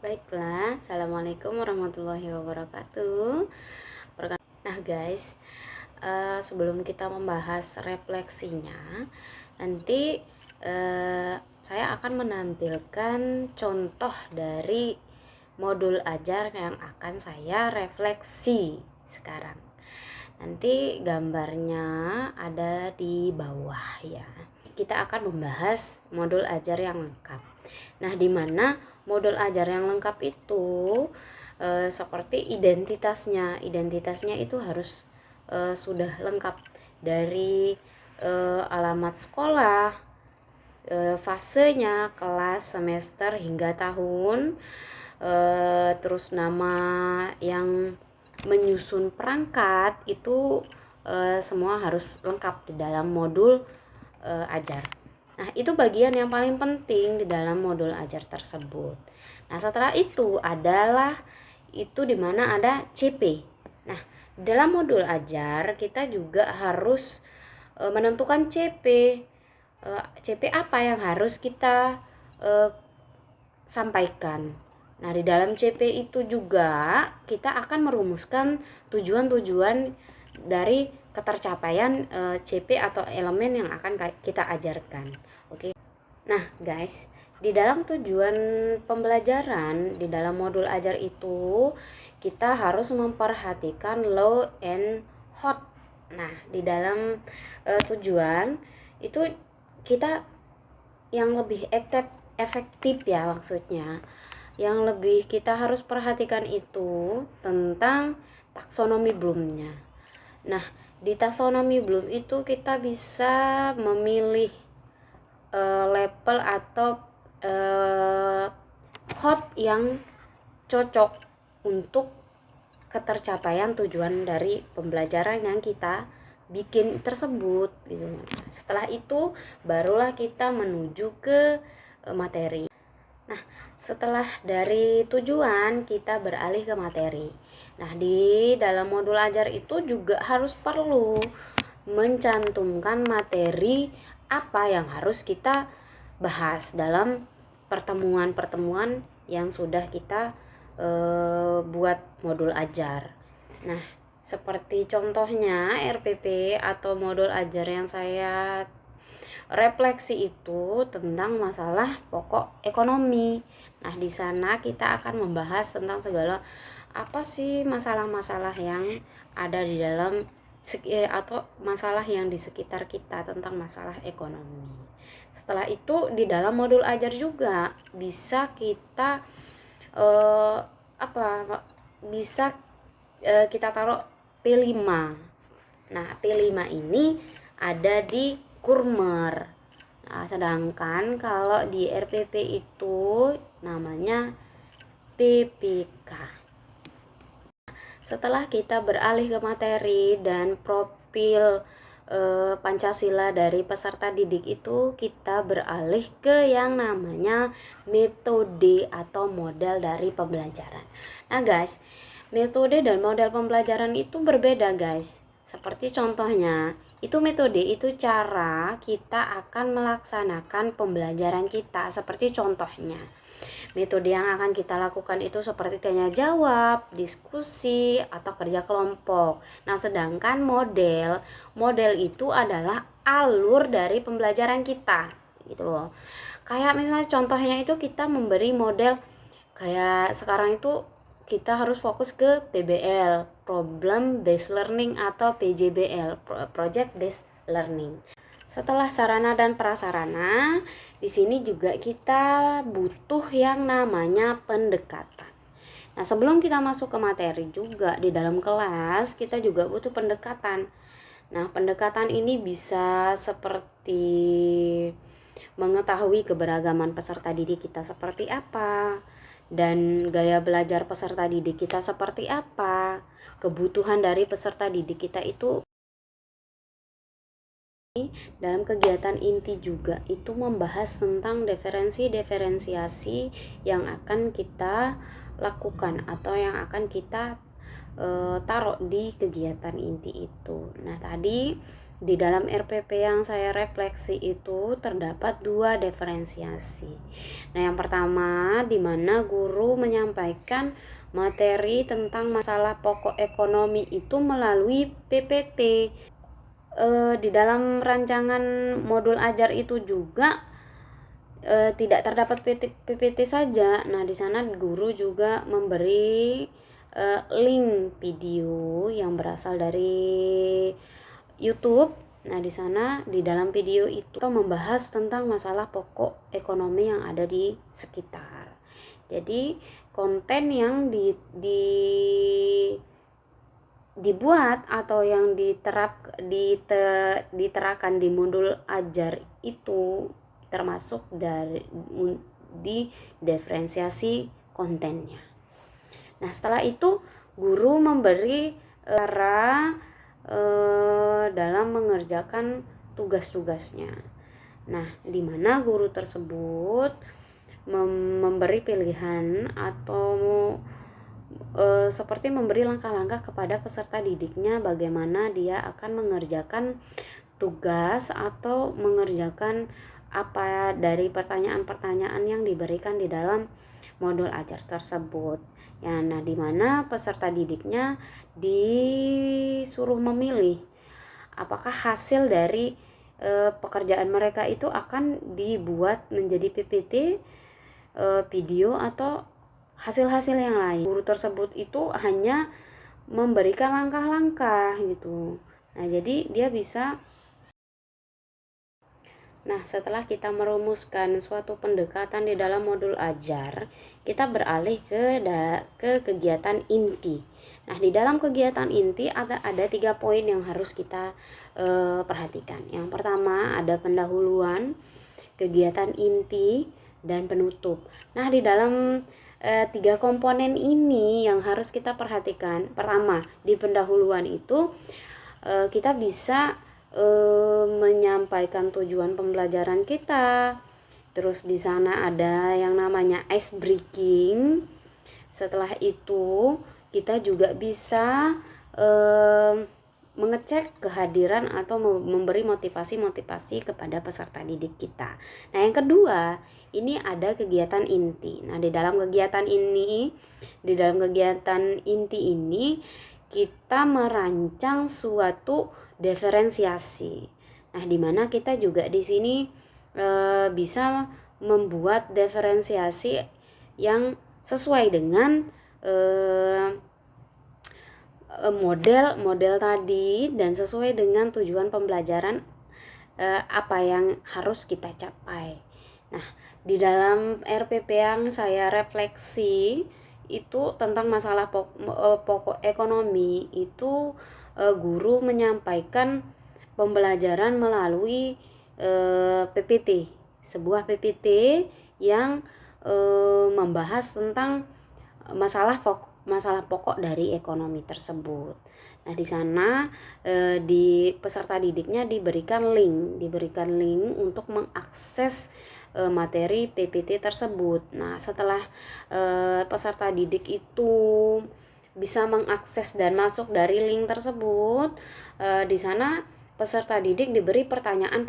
Baiklah, Assalamualaikum warahmatullahi wabarakatuh. Nah guys, sebelum kita membahas refleksinya, nanti saya akan menampilkan contoh dari modul ajar yang akan saya refleksi sekarang. Nanti gambarnya ada di bawah ya. Kita akan membahas modul ajar yang lengkap. Nah, di mana modul ajar yang lengkap itu seperti identitasnya itu harus sudah lengkap dari alamat sekolah, fasenya, kelas, semester hingga tahun, terus nama yang menyusun perangkat itu semua harus lengkap di dalam modul ajar. Nah, itu bagian yang paling penting di dalam modul ajar tersebut. Nah, setelah itu adalah itu di mana ada CP. Nah, dalam modul ajar kita juga harus menentukan CP. CP apa yang harus kita sampaikan. Nah, di dalam CP itu juga kita akan merumuskan tujuan-tujuan dari ketercapaian CP atau elemen yang akan kita ajarkan. Oke. Nah, guys, di dalam tujuan pembelajaran di dalam modul ajar itu kita harus memperhatikan low and hot. Nah, di dalam tujuan itu kita yang lebih efektif ya maksudnya. Yang lebih kita harus perhatikan itu tentang taksonomi Bloomnya. Nah, di taksonomi Bloom itu kita bisa memilih level atau hot yang cocok untuk ketercapaian tujuan dari pembelajaran yang kita bikin tersebut gitu. Setelah itu barulah kita menuju ke materi. Nah, setelah dari tujuan kita beralih ke materi. Nah, di dalam modul ajar itu juga harus perlu mencantumkan materi apa yang harus kita bahas dalam pertemuan-pertemuan yang sudah kita buat modul ajar. Nah, seperti contohnya RPP atau modul ajar yang saya refleksi itu tentang masalah pokok ekonomi. Nah, di sana kita akan membahas tentang segala apa sih masalah-masalah yang ada di dalam atau masalah yang di sekitar kita tentang masalah ekonomi. Setelah itu di dalam modul ajar juga bisa kita bisa kita taruh P5. Nah, P5 ini ada di Kurmer. Nah, sedangkan kalau di RPP itu namanya PPK. Setelah kita beralih ke materi dan profil Pancasila dari peserta didik itu, kita beralih ke yang namanya metode atau model dari pembelajaran. Nah guys, metode dan model pembelajaran itu berbeda guys. Seperti contohnya, itu metode itu cara kita akan melaksanakan pembelajaran kita. Seperti contohnya, metode yang akan kita lakukan itu seperti tanya jawab, diskusi, atau kerja kelompok. Nah, sedangkan model itu adalah alur dari pembelajaran kita, gitu loh. Kayak misalnya contohnya itu kita memberi model kayak sekarang itu kita harus fokus ke PBL, Problem Based Learning atau PJBL, Project Based Learning. Setelah sarana dan prasarana, di sini juga kita butuh yang namanya pendekatan. Nah, sebelum kita masuk ke materi juga di dalam kelas, kita juga butuh pendekatan. Nah, pendekatan ini bisa seperti mengetahui keberagaman peserta didik kita seperti apa, dan gaya belajar peserta didik kita seperti apa, kebutuhan dari peserta didik kita itu. Dalam kegiatan inti juga itu membahas tentang diferensiasi yang akan kita lakukan atau yang akan kita taruh di kegiatan inti itu. Nah, tadi Di dalam RPP yang saya refleksi itu terdapat 2 diferensiasi. Nah, yang pertama di mana guru menyampaikan materi tentang masalah pokok ekonomi itu melalui PPT. Di dalam rancangan modul ajar itu juga tidak terdapat PPT saja. Nah, di sana guru juga memberi link video yang berasal dari YouTube. Nah, di sana di dalam video itu membahas tentang masalah pokok ekonomi yang ada di sekitar. Jadi, konten yang dibuat atau yang diterapkan di modul ajar itu termasuk di diferensiasi kontennya. Nah, setelah itu guru memberi cara dalam mengerjakan tugas-tugasnya. Nah, di mana guru tersebut memberi pilihan atau seperti memberi langkah-langkah kepada peserta didiknya bagaimana dia akan mengerjakan tugas atau mengerjakan apa dari pertanyaan-pertanyaan yang diberikan di dalam modul ajar tersebut. Ya, nah di mana peserta didiknya disuruh memilih apakah hasil dari pekerjaan mereka itu akan dibuat menjadi PPT, video atau hasil-hasil yang lain. Guru tersebut itu hanya memberikan langkah-langkah gitu. Nah, jadi dia bisa. Nah, setelah kita merumuskan suatu pendekatan di dalam modul ajar, kita beralih ke kegiatan inti. Nah, di dalam kegiatan inti ada 3 poin yang harus kita perhatikan. Yang pertama ada pendahuluan, kegiatan inti, dan penutup. Nah, di dalam 3 komponen ini yang harus kita perhatikan. Pertama, di pendahuluan itu kita bisa menyampaikan tujuan pembelajaran kita. Terus di sana ada yang namanya ice breaking. Setelah itu kita juga bisa mengecek kehadiran atau memberi motivasi kepada peserta didik kita. Nah, yang kedua, ini ada kegiatan inti. Nah, di dalam kegiatan inti ini kita merancang suatu diferensiasi. Nah, di mana kita juga di sini bisa membuat diferensiasi yang sesuai dengan model tadi dan sesuai dengan tujuan pembelajaran apa yang harus kita capai. Nah, di dalam RPP yang saya refleksi itu tentang masalah pokok ekonomi itu guru menyampaikan pembelajaran melalui PPT, sebuah PPT yang membahas tentang masalah pokok dari ekonomi tersebut. Nah, di sana di peserta didiknya diberikan link untuk mengakses materi PPT tersebut. Nah, setelah peserta didik itu bisa mengakses dan masuk dari link tersebut, di sana peserta didik diberi pertanyaan